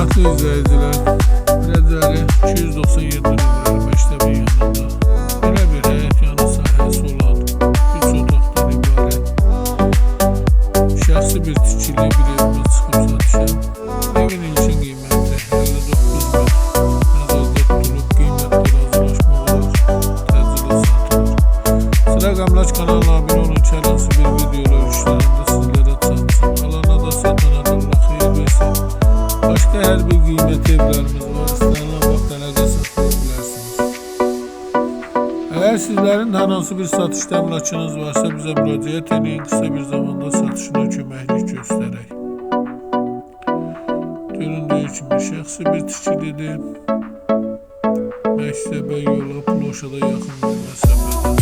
Hörmətli izləyicilər, Rəcəli 297 nömrəli məktəbin yanında belə bir həyət yanı sahəsi olan 3 otaqdan ibarət şəxsi bir tikili bir evimə çıxıb satışam. Evin ilkin qiyməti 59 min nəzərdə tutulub, qiymətli razılaşma olaraq təcili satılır. Sıra Qəmlaç kanalına abunə olun ki, hər hansı bir videolar yükləndə sizlərə çatsın. Alana da satana da Allah xeyir versin. Başqa hər bir qiymət evlərimiz var, istənilən vaxt əlaqə saxlaya bilərsiniz. Əgər sizlərin hər hansı bir satış təminatçınız varsa bizə müraciət edin, qısa bir zamanda satışına köməklik göstərək. Göründüyü kimi şəxsi bir tikilidir. Məktəbə, yola, ploşada yaxın bir məsafədə.